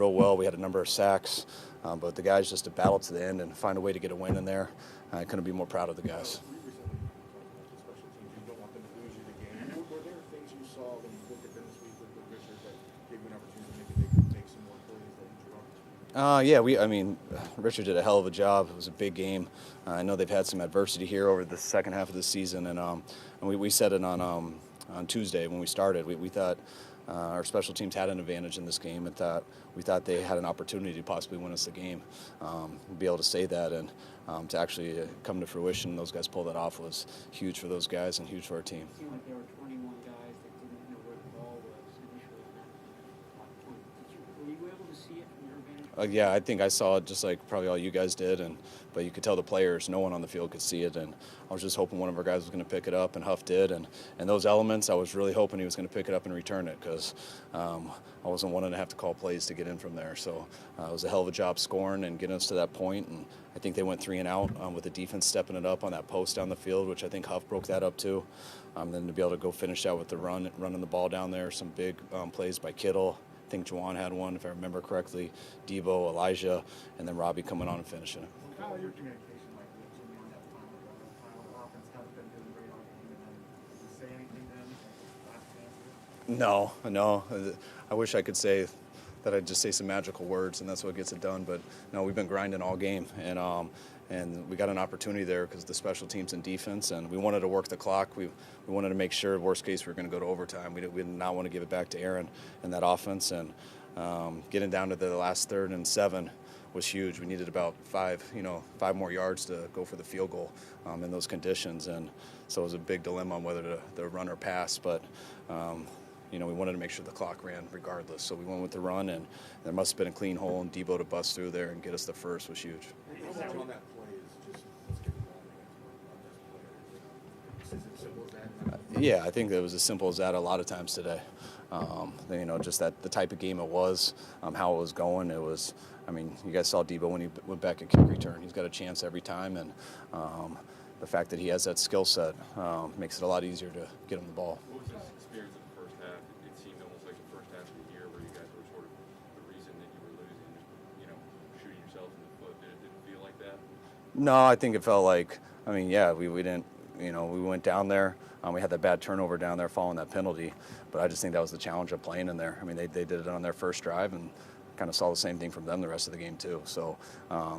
real well. We had a number of sacks, but the guys just to battle to the end and find a way to get a win in there. I couldn't be more proud of the guys. Richard did a hell of a job. It was a big game. I know they've had some adversity here over the second half of the season, and we said it on Tuesday when we started. We thought our special teams had an advantage in this game, and we thought they had an opportunity to possibly win us the game. Be able to say that and to actually come to fruition, those guys pull that off was huge for those guys and huge for our team. It seemed like there were 21 guys that didn't know where the ball was initially at that point. Were you able to see it from your vantage? Yeah, I think I saw it just like probably all you guys did, but you could tell the players, no one on the field could see it, and I was just hoping one of our guys was going to pick it up, and Huff did, and those elements, I was really hoping he was going to pick it up and return it, because I wasn't wanting to have to call plays to get in from there. So it was a hell of a job scoring and getting us to that point, and I think they went 3 and out with the defense stepping it up on that post down the field, which I think Huff broke that up too. Then to be able to go finish out with the running the ball down there, some big plays by Kittle. I think Juwan had one, if I remember correctly, Debo, Elijah, and then Robbie coming on and finishing it. How your communication like with Jimmy on that final offense hasn't been doing great all game, and then did you say anything then? No. I wish I could say that I'd just say some magical words, and that's what gets it done. But no, we've been grinding all game, and we got an opportunity there because the special teams and defense, and we wanted to work the clock. We wanted to make sure, worst case, we were going to go to overtime. We did not want to give it back to Aaron in that offense, and getting down to the last 3rd and 7 was huge. We needed about 5 more yards to go for the field goal in those conditions, and so it was a big dilemma on whether to run or pass, but we wanted to make sure the clock ran regardless. So we went with the run, and there must have been a clean hole, and Debo to bust through there and get us the first was huge. On that play is just, let's get the ball on as simple as that? Yeah, I think it was as simple as that a lot of times today. Just that the type of game it was, how it was going. It was, you guys saw Debo when he went back at kick return. He's got a chance every time, and the fact that he has that skill set makes it a lot easier to get him the ball. What was his experience in the first half? It seemed almost like the first half of the year where you guys were sort of the reason that you were losing, shooting yourself in the foot. Did it feel like that? No, I think it felt like, we didn't, we went down there. We had that bad turnover down there following that penalty, but I just think that was the challenge of playing in there. They did it on their first drive, and kind of saw the same thing from them the rest of the game too. So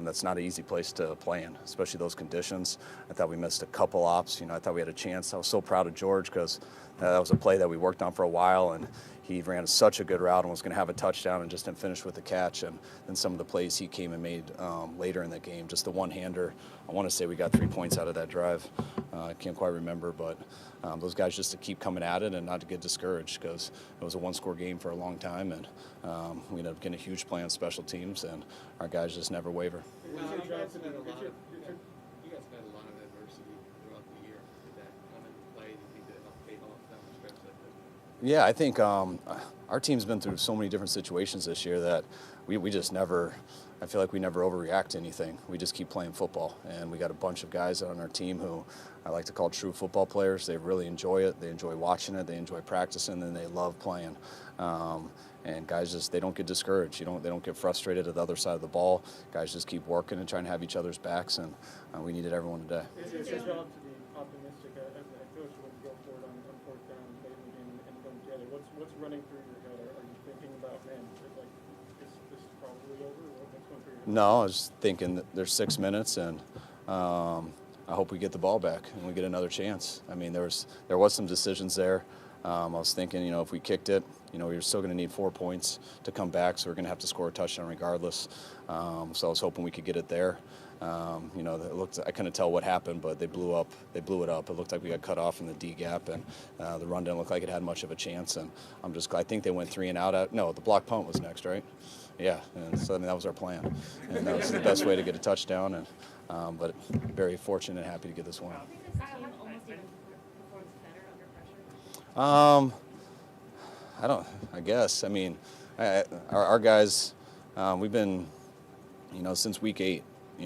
that's not an easy place to play in, especially those conditions. I thought we missed a couple ops. I thought we had a chance. I was so proud of George because that was a play that we worked on for a while, and he ran such a good route and was going to have a touchdown and just didn't finish with the catch. And then some of the plays he came and made later in the game, just the one-hander. I want to say we got 3 points out of that drive. I can't quite remember, but those guys just to keep coming at it and not to get discouraged because it was a one-score game for a long time, and we ended up getting a huge play on special teams, and our guys just never waver. You guys have had a lot of adversity throughout the year. Did that come into play? Do you think that helped pay off down the stretch like this? Yeah, I think our team's been through so many different situations this year that we just never – I feel like we never overreact to anything. We just keep playing football, and we got a bunch of guys on our team who I like to call true football players. They really enjoy it. They enjoy watching it. They enjoy practicing, and they love playing. And guys just, they don't get discouraged. They don't get frustrated at the other side of the ball. Guys just keep working and trying to have each other's backs, and we needed everyone today. It's your job to be optimistic as a head coach when you go for it on 4th down late in the game and don't get it. What's running through your head? Are you thinking about, man, this is probably over? What's going through your head? No, I was thinking that there's 6 minutes, and I hope we get the ball back and we get another chance. There was some decisions there. I was thinking, if we kicked it, we were still going to need 4 points to come back, so we're going to have to score a touchdown regardless. So I was hoping we could get it there. It looked, I couldn't tell what happened, but they blew it up. It looked like we got cut off in the D gap, and the run didn't look like it had much of a chance. And I think they went 3 and out. No, the block punt was next, right? Yeah, and so that was our plan, and that was the best way to get a touchdown. And but very fortunate and happy to get this one. I guess. Our guys, we've been, since week 8.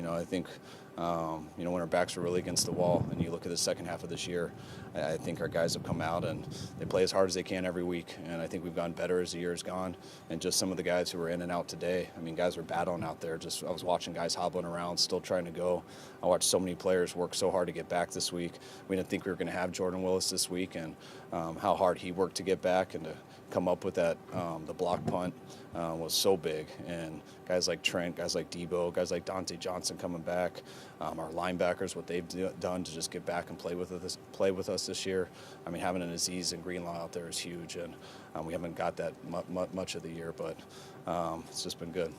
I think When our backs were really against the wall, and you look at the second half of this year, I think our guys have come out and they play as hard as they can every week, and I think we've gotten better as the year has gone. And just some of the guys who were in and out today, I mean, guys were battling out there. I was watching guys hobbling around, still trying to go. I watched so many players work so hard to get back this week. We didn't think we were going to have Jordan Willis this week, and how hard he worked to get back and to come up with that, the block punt was so big. And guys like Trent, guys like Debo, guys like Dante Johnson coming back, our linebackers, what they've done to just get back and play with us this year. I mean, having an Aziz and Greenlaw out there is huge, and we haven't got that much of the year, but it's just been good.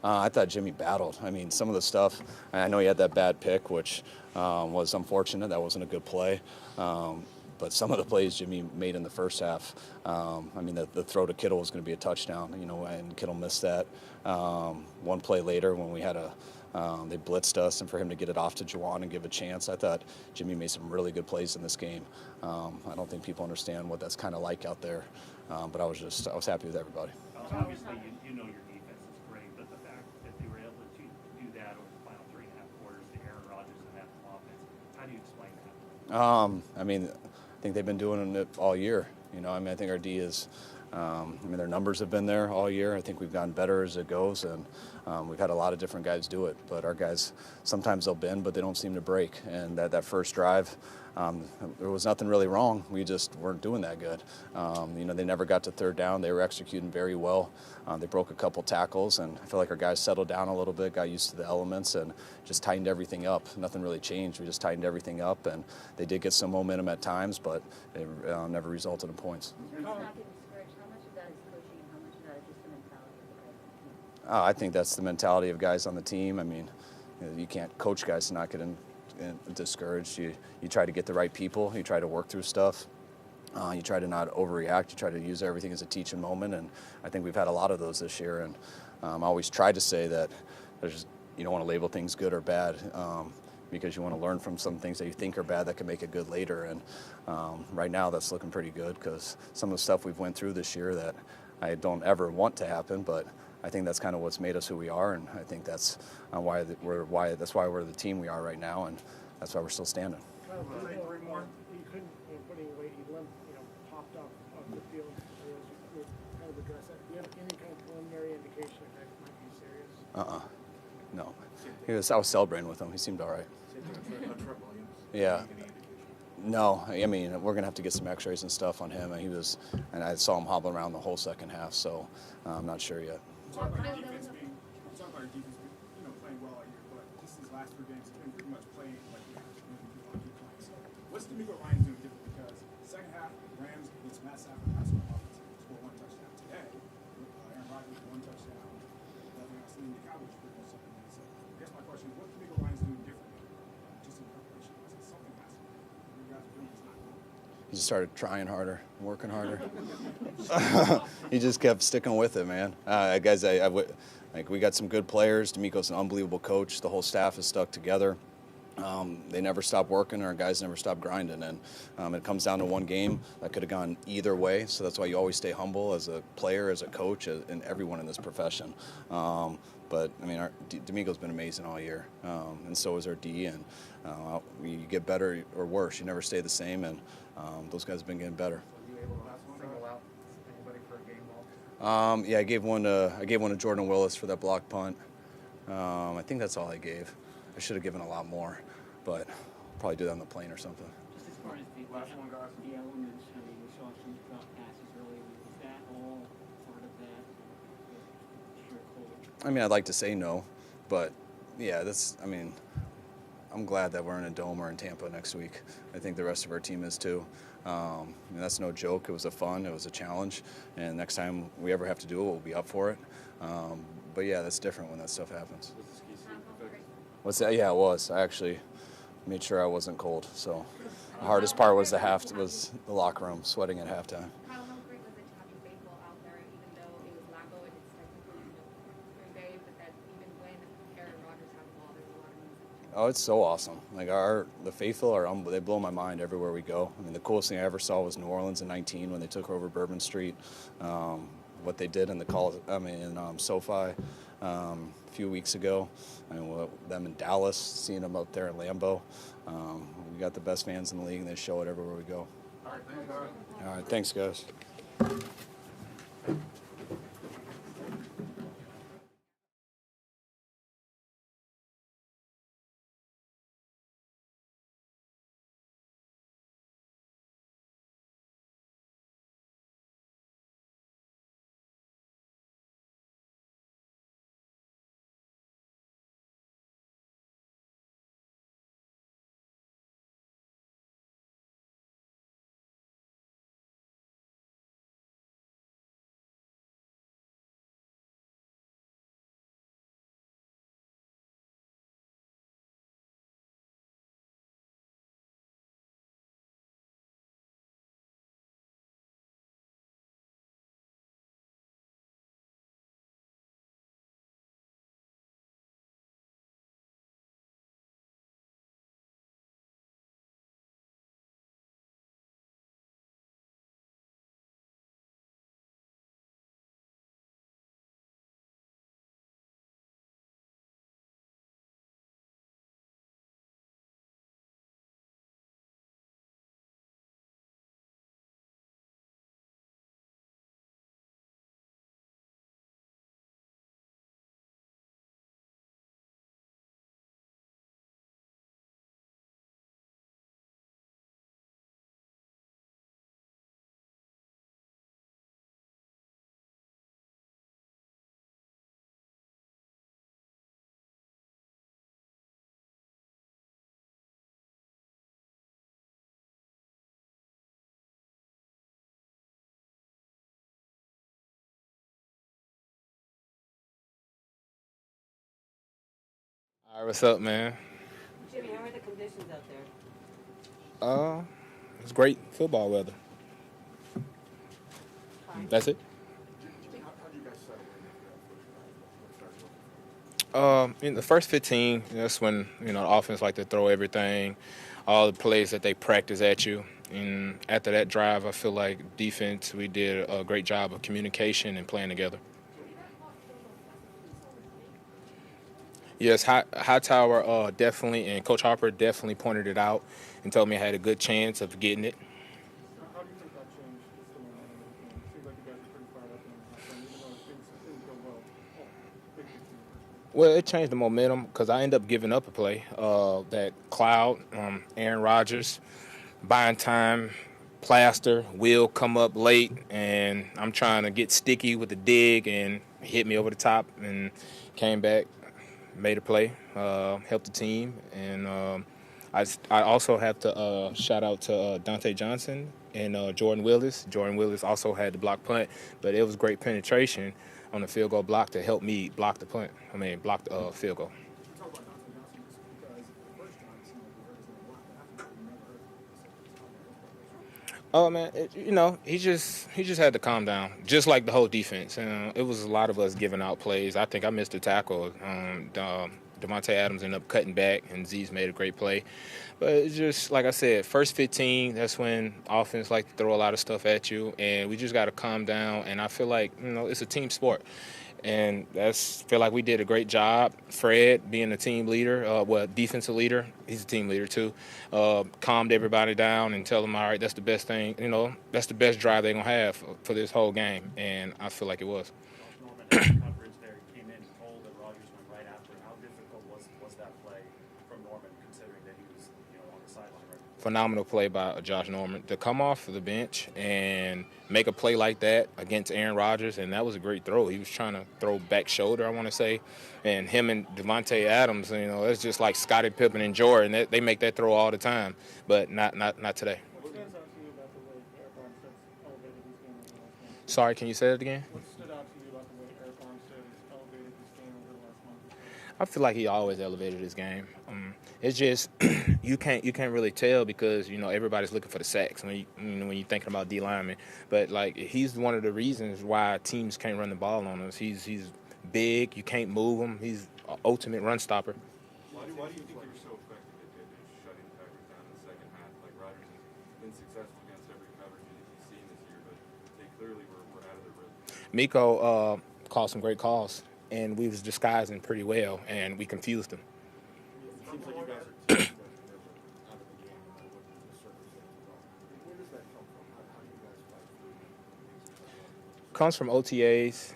I thought Jimmy battled. I mean, some of the stuff, I know he had that bad pick, which was unfortunate. That wasn't a good play. But some of the plays Jimmy made in the first half, I mean, the throw to Kittle was going to be a touchdown, and Kittle missed that. One play later when we had they blitzed us, and for him to get it off to Juwan and give a chance, I thought Jimmy made some really good plays in this game. I don't think people understand what that's kind of like out there, but I was happy with everybody. Obviously, you know your defense is great, but the fact that they were able to do that over the final 3.5 quarters to Aaron Rodgers and that offense, how do you explain that? I mean, I think they've been doing it all year. I think our D is, their numbers have been there all year. I think we've gotten better as it goes, and we've had a lot of different guys do it. But our guys, sometimes they'll bend, but they don't seem to break. And that first drive, there was nothing really wrong. We just weren't doing that good. They never got to third down. They were executing very well. They broke a couple tackles, and I feel like our guys settled down a little bit, got used to the elements, and just tightened everything up. Nothing really changed. We just tightened everything up, and they did get some momentum at times, but it never resulted in points. In terms of not getting discouraged, how much of that is coaching and how much of that is just the mentality of the guys on the team? I think that's the mentality of guys on the team. I mean, you can't coach guys to not get discouraged. You try to get the right people. You try to work through stuff. You try to not overreact. You try to use everything as a teaching moment, and I think we've had a lot of those this year. And I always try to say that you don't want to label things good or bad, because you want to learn from some things that you think are bad that can make it good later. And right now that's looking pretty good, because some of the stuff we've went through this year that I don't ever want to happen, but I think that's kind of what's made us who we are, and I think that's why we're the team we are right now, and that's why we're still standing. Kyle, three more. You couldn't put any weight. He limped, popped off the field. You kind of address that. Do you have any kind of preliminary indication if that might be serious? No. I was celebrating with him. He seemed all right. Yeah. No, I mean, we're going to have to get some x-rays and stuff on him. And I saw him hobbling around the whole second half, so I'm not sure yet. Talk about our defense playing well all year, but just these last 3 games, it's been pretty much playing like we have to keep playing. So what's D'Amico Ryan's doing different? Because second half, Rams against Matt Stafford, high school offense, scored 1 touchdown today. Aaron Rodgers, 1 touchdown. Nothing else. And the Cowboys pretty much something. So I guess my question is, what's D'Amico Ryan's doing differently, just in preparation? Because something has to be. You guys are doing is not good. He just started trying harder, working harder. He just kept sticking with it, man. Guys, we got some good players. D'Amico's an unbelievable coach. The whole staff is stuck together. They never stop working. Our guys never stop grinding. And it comes down to one game that could have gone either way. So that's why you always stay humble as a player, as a coach, and everyone in this profession. But, I mean, D'Amico's been amazing all year, and so is our D. And you get better or worse. You never stay the same, and those guys have been getting better. Were you able to single out anybody for a game ball? Yeah, I gave one to Jordan Willis for that block punt. I think that's all I gave. I should have given a lot more, but I'll probably do that on the plane or something. Just as far as the elements, I mean, we saw some drop passes earlier. Was that all part of that? Sure, cold. I mean, I'd like to say no, but yeah, I'm glad that we're in a dome or in Tampa next week. I think the rest of our team is too. That's no joke. It was it was a challenge, and next time we ever have to do it, we'll be up for it. But yeah, that's different when that stuff happens. Was the ski season perfect? What's that? Yeah, it was. I actually made sure I wasn't cold. So the hardest part was the locker room, sweating at halftime. How great was it to have your baseball out there, even though it was Lago and it's technically Green Bay, but that even when Aaron Rodgers had the ball, there's a lot of music. Oh, it's so awesome. Like the faithful they blow my mind everywhere we go. I mean, the coolest thing I ever saw was New Orleans in '19 when they took over Bourbon Street. What they did in SoFi. a few weeks ago. I mean, them in Dallas, seeing them out there in Lambeau. We got the best fans in the league, and they show it everywhere we go. All right, thanks, guys. All right, thanks, guys. All right, what's up, man? Jimmy, how are the conditions out there? It's great football weather. Fine. That's it. How do you guys settle in after that first drive? In the first 15, that's when the offense like to throw everything, all the plays that they practice at you. And after that drive, I feel like defense, we did a great job of communication and playing together. Yes, Hightower definitely, and Coach Harper definitely pointed it out and told me I had a good chance of getting it. How do you think that changed just the momentum of the game? It seems like you guys are pretty fired up in the half, even though things didn't go well. Big team. Well, it changed the momentum because I ended up giving up a play. That Cloud, Aaron Rodgers, buying time, plaster, will come up late, and I'm trying to get sticky with the dig and hit me over the top and came back, made a play, helped the team. And I also have to shout out to Dante Johnson and Jordan Willis. Jordan Willis also had the block punt, but it was great penetration on the field goal block to help me block the punt. Block the field goal. We talk about Dante Johnson just because the first time it seemed like we heard his name a lot, but after that, we never heard him. Oh man, he just had to calm down, just like the whole defense. It was a lot of us giving out plays. I think I missed a tackle. Devontae Adams ended up cutting back, and Z's made a great play. But it's just like I said, first 15, that's when offense like to throw a lot of stuff at you, and we just got to calm down. And I feel like it's a team sport. And feel like we did a great job. Fred, being a team leader, defensive leader, he's a team leader too, calmed everybody down and tell them, all right, that's the best thing, that's the best drive they're going to have for this whole game. And I feel like it was. Norman had the coverage there. He came in cold and Rodgers went right after him. How difficult was that play from Norman, considering that he was on the sideline right before? Phenomenal play by Josh Norman to come off the bench and make a play like that against Aaron Rodgers, and that was a great throw. He was trying to throw back shoulder, I want to say, and him and Devontae Adams, it's just like Scottie Pippen and Jordan. They make that throw all the time, but not today. What stands out to you about the way Eric Armstead's elevated his game over the last month? Sorry, can you say that again? What stood out to you about the way Eric Armstead has elevated his game over the last month? I feel like he always elevated his game. It's just you can't really tell because everybody's looking for the sacks when you're thinking about D linemen. But like he's one of the reasons why teams can't run the ball on us. He's big. You can't move him. He's an ultimate run stopper. Why do you think you were so effective at shutting the Packers down in the second half? Like Rodgers has been successful against every coverage he's seen this year, but they clearly were out of their rhythm. Miko called some great calls. and we was disguising pretty well, and we confused them. It seems like you guys are teams that can never out of the game, no matter what the circumstances are. Where does that come from? How do you guys fight through things? Comes from OTAs,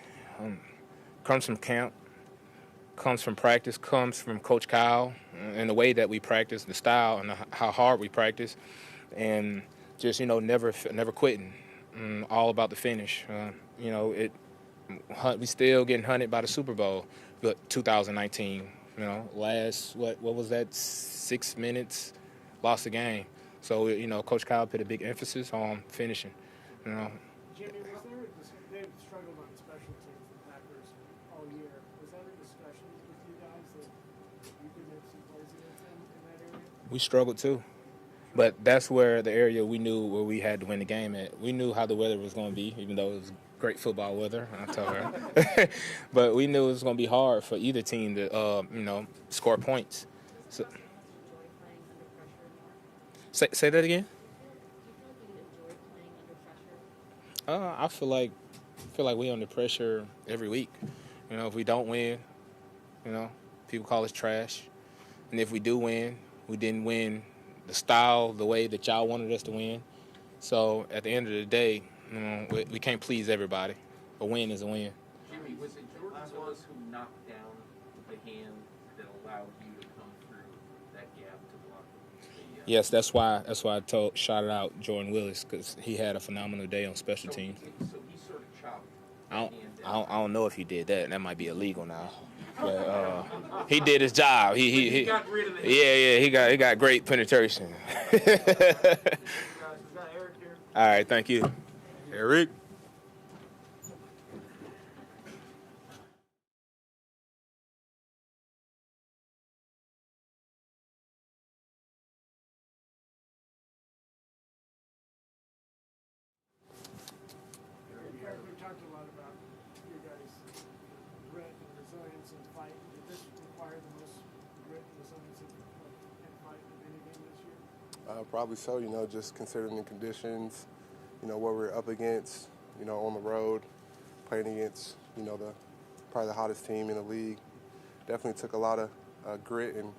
comes from camp, comes from practice, comes from Coach Kyle and the way that we practice, the style and how hard we practice, and just never quitting. All about the finish. We still getting hunted by the Super Bowl, but 2019. What was that? 6 minutes, lost the game. So Coach Kyle put a big emphasis on finishing. Jimmy, they've struggled on special teams, the Packers, all year. Was that a discussion with you guys that you could make some plays against them in that area? We struggled too, but that's where the area we knew where we had to win the game at. We knew how the weather was going to be, even though it was great football weather. I tell her, but we knew it was going to be hard for either team to score points. So, say that again. I feel like we're under pressure every week. If we don't win, people call us trash. And if we do win, we didn't win the style, the way that y'all wanted us to win. So at the end of the day, we can't please everybody. A win is a win. Jimmy, was it Jordan Willis who knocked down the hand that allowed you to come through that gap to block the Yes, that's why I shouted out Jordan Willis, because he had a phenomenal day on special teams. So he sort of chopped the hand down. I don't know if he did that. That might be illegal now. But he did his job. He got rid of the hand. He got great penetration. All right, thank you. Eric. We talked a lot about your guys' grit and resilience and fight. Did this require the most grit and resilience and fight of any game this year? Probably so, just considering the conditions, what we're up against, on the road, playing against, probably the hottest team in the league. Definitely took a lot of grit and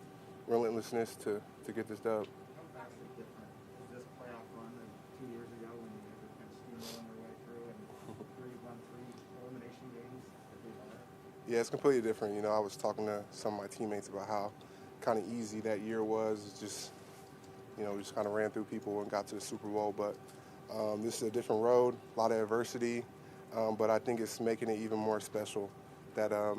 relentlessness to get this dub. How vastly different is this playoff run than 2 years ago when you guys were kind of steamrolling your way through and three elimination games that they are? Yeah, it's completely different. I was talking to some of my teammates about how kind of easy that year was. It's just, we just kind of ran through people and got to the Super Bowl. But this is a different road, a lot of adversity. But I think it's making it even more special that, the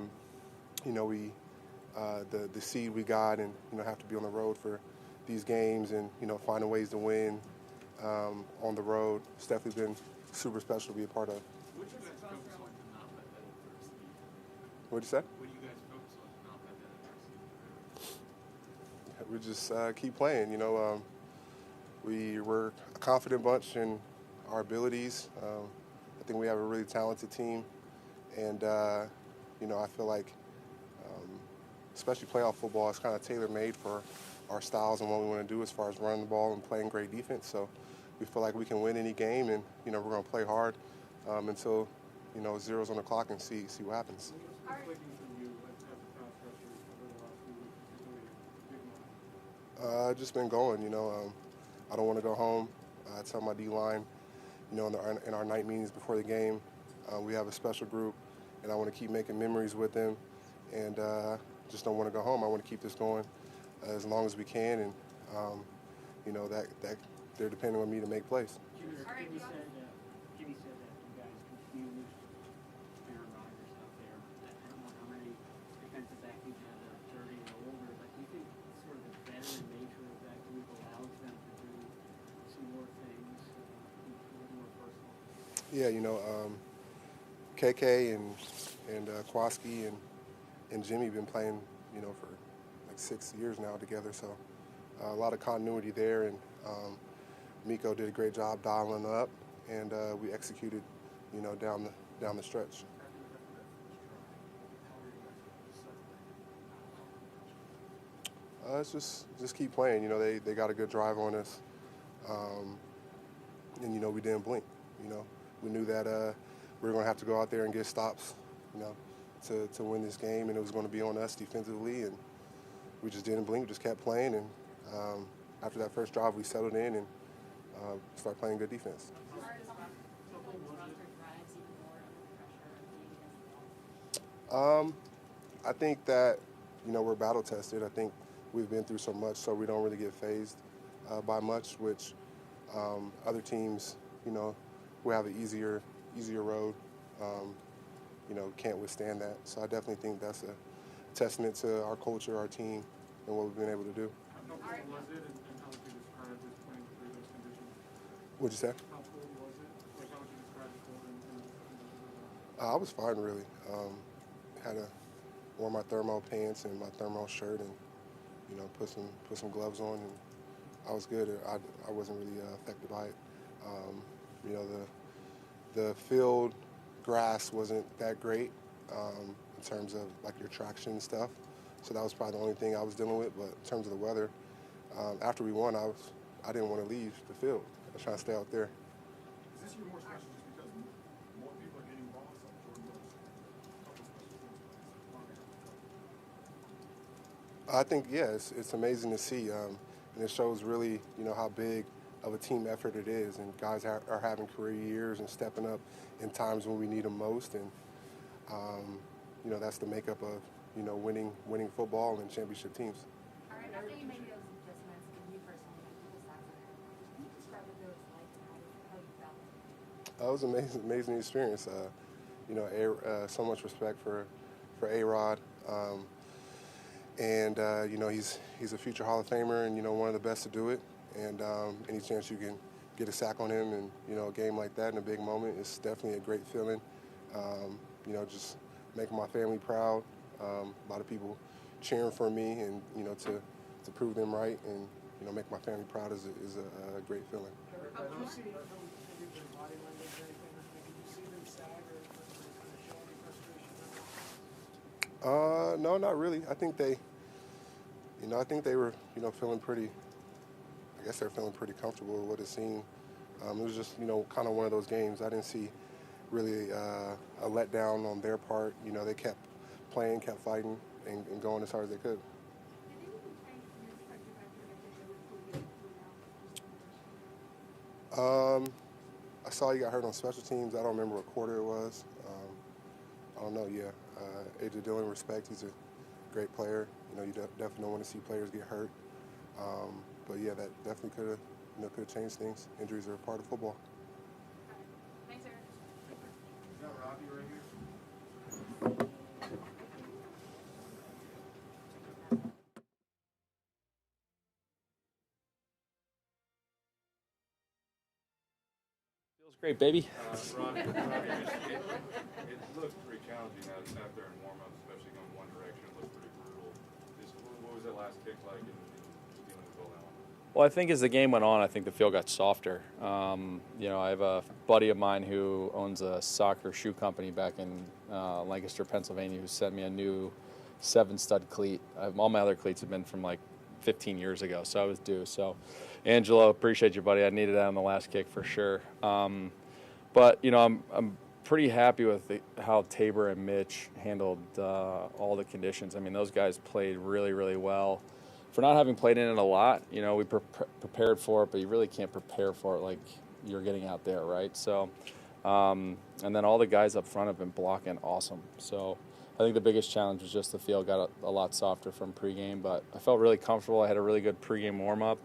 seed we got and, have to be on the road for these games and, finding ways to win on the road. It's definitely been super special to be a part of. What do you guys focus on to not let that adversity? What'd you say? What do you guys focus on to not let that adversity? We just keep playing. We're a confident bunch in our abilities. I think we have a really talented team, and I feel like, especially playoff football, is kind of tailor-made for our styles and what we want to do as far as running the ball and playing great defense. So we feel like we can win any game, and we're going to play hard until zero's on the clock and see what happens. Just been going. I don't want to go home. I tell my D-line, in our night meetings before the game, we have a special group, and I want to keep making memories with them, and just don't want to go home. I want to keep this going as long as we can, and that they're depending on me to make plays. Jimmy said that you guys confused Aaron Rodgers out there. I don't know how many defensive backs you had 30 or older, but do you think sort of the veteran nature of that group allows them to do some more things, a little more personal? Yeah, KK and Kwaski and Jimmy been playing, for like 6 years now together. So a lot of continuity there, and Miko did a great job dialing up, and we executed, down the stretch. It's just keep playing. They got a good drive on us, and we didn't blink. We knew that we were going to have to go out there and get stops, to win this game, and it was going to be on us defensively, and we just didn't blink. We just kept playing, and after that first drive, we settled in and started playing good defense. I think that, we're battle tested. I think we've been through so much, so we don't really get fazed by much, which other teams, who have an easier road, can't withstand that. So I definitely think that's a testament to our culture, our team, and what we've been able to do. How cold was it, and how would you describe just playing through those conditions? What'd you say? How cold was it? Like, how would you describe the cold and I was fine, really. Wore my thermal pants and my thermal shirt, and put some gloves on, and I was good. I wasn't really affected by it. The field grass wasn't that great in terms of like your traction and stuff. So that was probably the only thing I was dealing with. But in terms of the weather, after we won, I didn't want to leave the field. I was trying to stay out there. Is this year more special just because more people are getting involved? So Jordan Willis, a couple of special teams players. I think, yeah, it's amazing to see, and it shows really, how big of a team effort it is, and guys are having career years and stepping up in times when we need them most, and that's the makeup of winning football and championship teams. All right, after you made those adjustments, and you personally had the stats on it, can you describe what it was like and how you felt? It was an amazing experience. So much respect for A-Rod. And he's a future Hall of Famer, and one of the best to do it. And any chance you can get a sack on him, and a game like that in a big moment, it's definitely a great feeling. Just making my family proud. A lot of people cheering for me, and to prove them right, and make my family proud is a great feeling. Did you see their body language or anything? Did you see them sag or kind of show any frustration? No, not really. I think they were, feeling pretty. I guess they're feeling pretty comfortable with what it seemed. It was just, kind of one of those games. I didn't see really a letdown on their part. They kept playing, kept fighting, and going as hard as they could. I saw you got hurt on special teams. I don't remember what quarter it was. I don't know. Yeah, AJ Dillon, respect. He's a great player. You definitely don't want to see players get hurt. But yeah, that definitely could have changed things. Injuries are a part of football. Thanks, Eric. Is that Robbie right here? Feels great, baby. Robbie, it looks pretty challenging out there in warm-up, especially going one direction. It looks pretty brutal. What was that last kick like in dealing with all that one? Well, I think as the game went on, I think the field got softer. I have a buddy of mine who owns a soccer shoe company back in Lancaster, Pennsylvania, who sent me a new 7-stud cleat. All my other cleats have been from like 15 years ago, so I was due. So, Angelo, appreciate you, buddy. I needed that on the last kick for sure. But I'm pretty happy with how Tabor and Mitch handled all the conditions. I mean, those guys played really, really well. For not having played in it a lot, we prepared for it, but you really can't prepare for it like you're getting out there, right? So, and then all the guys up front have been blocking awesome. So I think the biggest challenge was just the field got a lot softer from pregame, but I felt really comfortable. I had a really good pregame warm-up.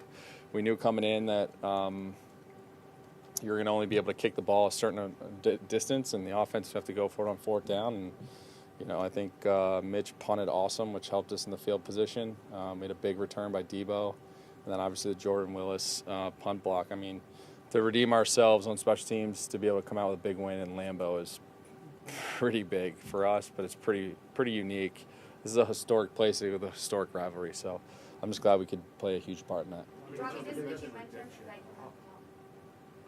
We knew coming in that you're going to only be able to kick the ball a certain distance, and the offense have to go for it on 4th down. And I think Mitch punted awesome, which helped us in the field position. Made a big return by Debo, and then obviously the Jordan Willis punt block. I mean, to redeem ourselves on special teams, to be able to come out with a big win in Lambeau is pretty big for us, but it's pretty unique. This is a historic place with a historic rivalry, so I'm just glad we could play a huge part in that. Robbie, this week you mentioned that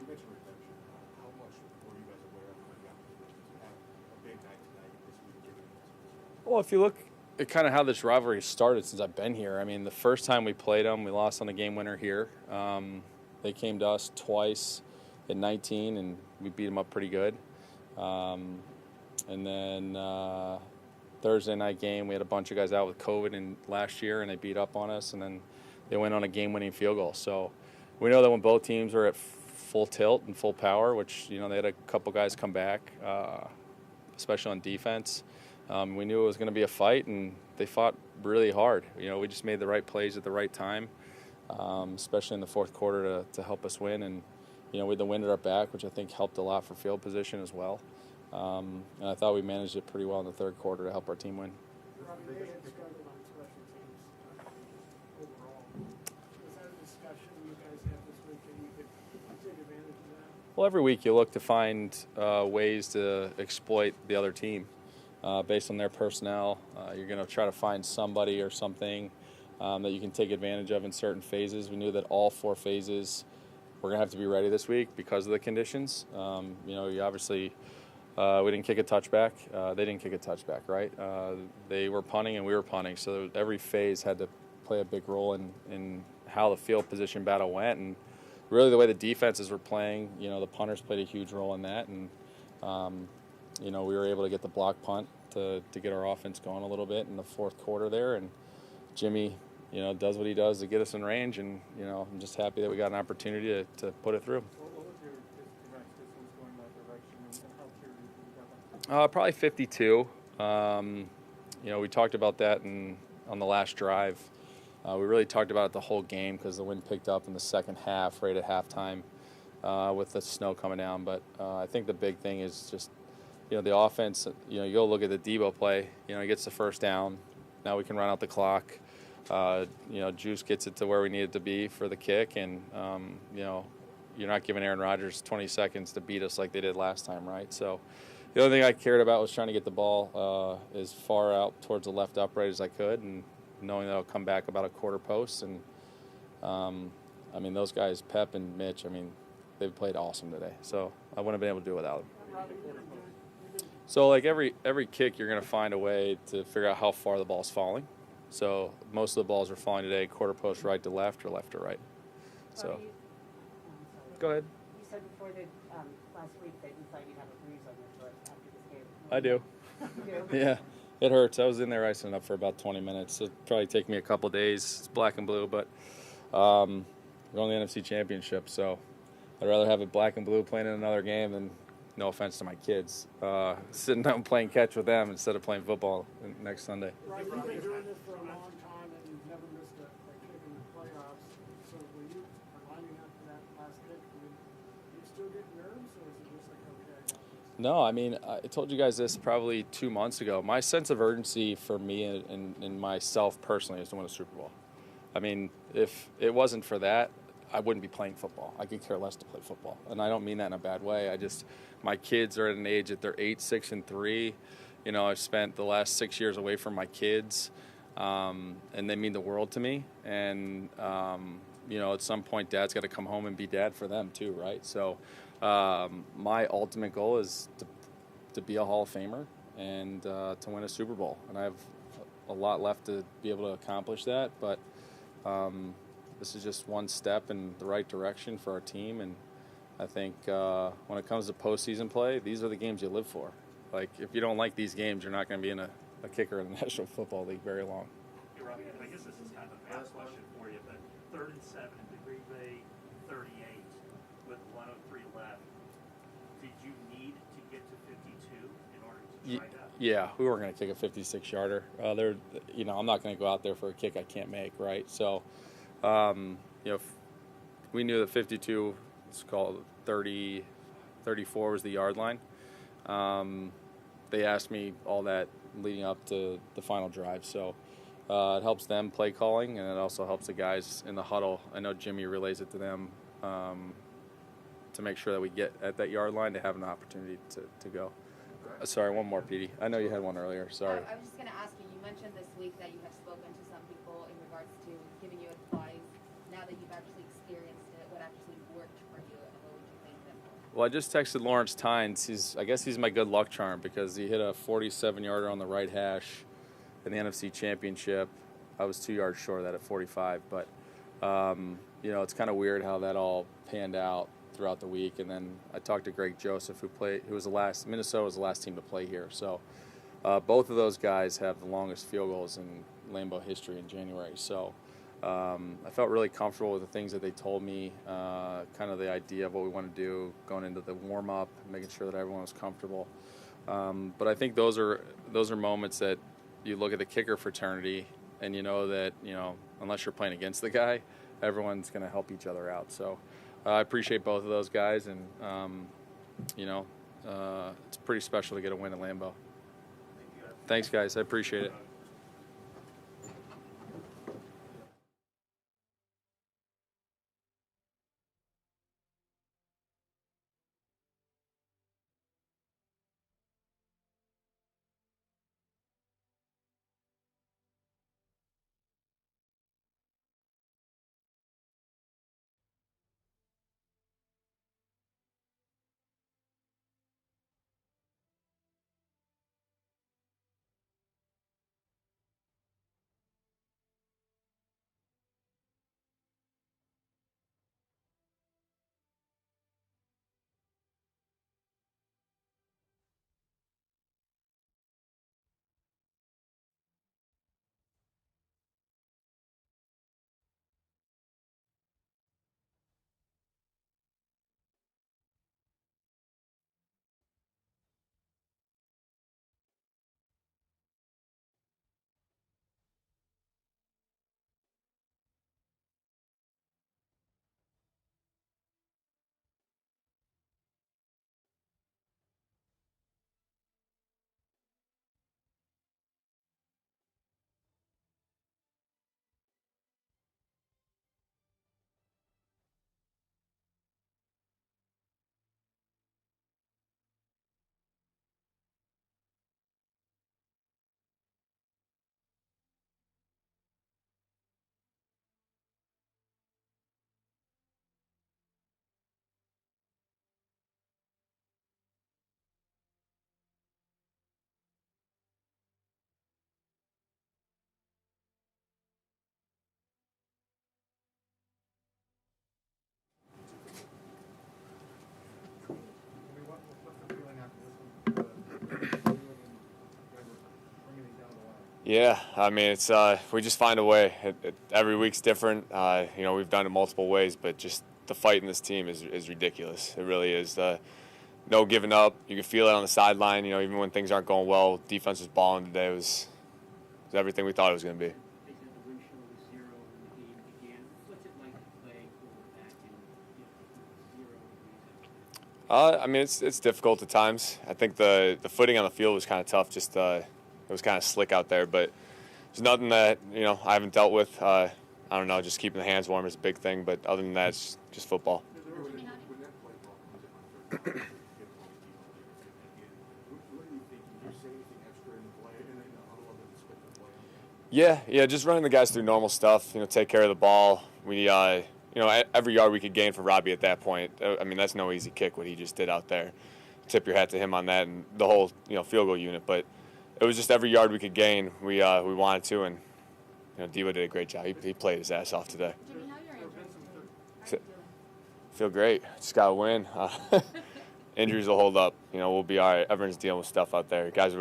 You mentioned redemption. How much were you guys aware of the opportunity to have a big night tonight this week? Given Well, if you look at kind of how this rivalry started since I've been here, I mean, the first time we played them, we lost on the game winner here. They came to us twice at 19, and we beat them up pretty good. And then Thursday night game. We had a bunch of guys out with COVID last year, and they beat up on us, and then they went on a game-winning field goal. So we know that when both teams were at full tilt and full power, which, they had a couple guys come back, especially on defense. We knew it was going to be a fight, and they fought really hard. We just made the right plays at the right time, especially in the fourth quarter to help us win. And, we had the wind at our back, which I think helped a lot for field position as well. And I thought we managed it pretty well in the third quarter to help our team win. Robbie, they had struggled on special teams overall. Was that a discussion you guys had this week that you could take advantage of that? Well, every week you look to find ways to exploit the other team based on their personnel. You're going to try to find somebody or something that you can take advantage of in certain phases. We knew that all 4 phases were going to have to be ready this week because of the conditions. You obviously we didn't kick a touchback. They didn't kick a touchback, right? They were punting and we were punting, so every phase had to play a big role in how the field position battle went, and really the way the defenses were playing. The punters played a huge role in that, and we were able to get the block punt to get our offense going a little bit in the fourth quarter there, and Jimmy does what he does to get us in range, and I'm just happy that we got an opportunity to put it through. What was your direct distance going that direction, and how clear did you got that? Probably 52. We talked about that on the last drive. We really talked about it the whole game because the wind picked up in the second half, right at halftime, with the snow coming down. But I think the big thing is just, the offense. You go look at the Debo play. He gets the first down. Now we can run out the clock. Juice gets it to where we need it to be for the kick, and you're not giving Aaron Rodgers 20 seconds to beat us like they did last time, right? So the only thing I cared about was trying to get the ball as far out towards the left upright as I could, and knowing that I'll come back about a quarter post. And those guys, Pep and Mitch, they've played awesome today. So I wouldn't have been able to do it without them. So like every kick, you're going to find a way to figure out how far the ball's falling. So most of the balls are falling today quarter post right to left or left to right. So go ahead. You said before that last week that you thought you'd have a bruise on your foot after this game. I do. You do? Yeah, it hurts. I was in there icing up for about 20 minutes. It'll probably take me a couple days. It's black and blue, but we're on the NFC Championship, so I'd rather have it black and blue playing in another game than, no offense to my kids, sitting down playing catch with them instead of playing football next Sunday. Right, you've been doing this for a long time and you've never missed a kick in the playoffs. So when you are lining up for that last kick, do you still get nerves, or is it just like, okay, I got this? No, I told you guys this probably 2 months ago. My sense of urgency for me and myself personally is to win a Super Bowl. If it wasn't for that, I wouldn't be playing football. I could care less to play football. And I don't mean that in a bad way. My kids are at an age that they're 8, 6, and 3. I've spent the last 6 years away from my kids, and they mean the world to me. And, at some point, Dad's got to come home and be dad for them too, right? So my ultimate goal is to be a Hall of Famer and to win a Super Bowl. And I have a lot left to be able to accomplish that, but this is just one step in the right direction for our team. And I think when it comes to postseason play, these are the games you live for. Like, if you don't like these games, you're not going to be in a kicker in the National Football League very long. Hey, Robbie, I guess this is kind of a fast question for you, but 3rd and 7 in the Green Bay 38 with 1:03 left. Did you need to get to 52 in order to try that? Yeah, we weren't going to kick a 56-yarder. I'm not going to go out there for a kick I can't make, right? So, we knew that 52, it's called 30, 34 was the yard line. They asked me all that leading up to the final drive. So it helps them play calling, and it also helps the guys in the huddle. I know Jimmy relays it to them to make sure that we get at that yard line to have an opportunity to go. Sorry, one more, Petey. I know you had one earlier. Sorry. I was just going to ask you, you mentioned this week that you have spoken to some people in regards to giving you advice. Now that you've actually experienced it, what actually worked for you, and what would you thank them for? Well, I just texted Lawrence Tynes. I guess he's my good luck charm because he hit a 47-yarder on the right hash in the NFC Championship. I was 2 yards short of that at 45, but it's kind of weird how that all panned out throughout the week. And then I talked to Greg Joseph, Minnesota was the last team to play here. So Both of those guys have the longest field goals in Lambeau history in January. So I felt really comfortable with the things that they told me, kind of the idea of what we want to do going into the warm-up, making sure that everyone was comfortable. But I think those are moments that you look at the kicker fraternity and you know that, unless you're playing against the guy, everyone's going to help each other out. So I appreciate both of those guys, and, it's pretty special to get a win at Lambeau. Thanks, guys. I appreciate it. Yeah, I mean, it's we just find a way. Every week's different. We've done it multiple ways, but just the fight in this team is ridiculous. It really is. No giving up. You can feel it on the sideline. Even when things aren't going well, defense was balling today. It was everything we thought it was going to be. They said the win show was 0 when the game began. What's it like to play quarterback in 0? I mean, it's difficult at times. I think the footing on the field was kind of tough. Just it was kind of slick out there, but there's nothing that I haven't dealt with. I don't know, just keeping the hands warm is a big thing, but other than that, it's just football. Yeah, just running the guys through normal stuff. Take care of the ball. We, every yard we could gain for Robbie at that point. I mean, that's no easy kick what he just did out there. Tip your hat to him on that and the whole field goal unit, but. It was just every yard we could gain, we wanted to, and Devo did a great job. He played his ass off today. Jimmy, how are your injuries? How are you feeling? Feel great. Just got to win. Injuries will hold up. We'll be all right. Everyone's dealing with stuff out there. Guys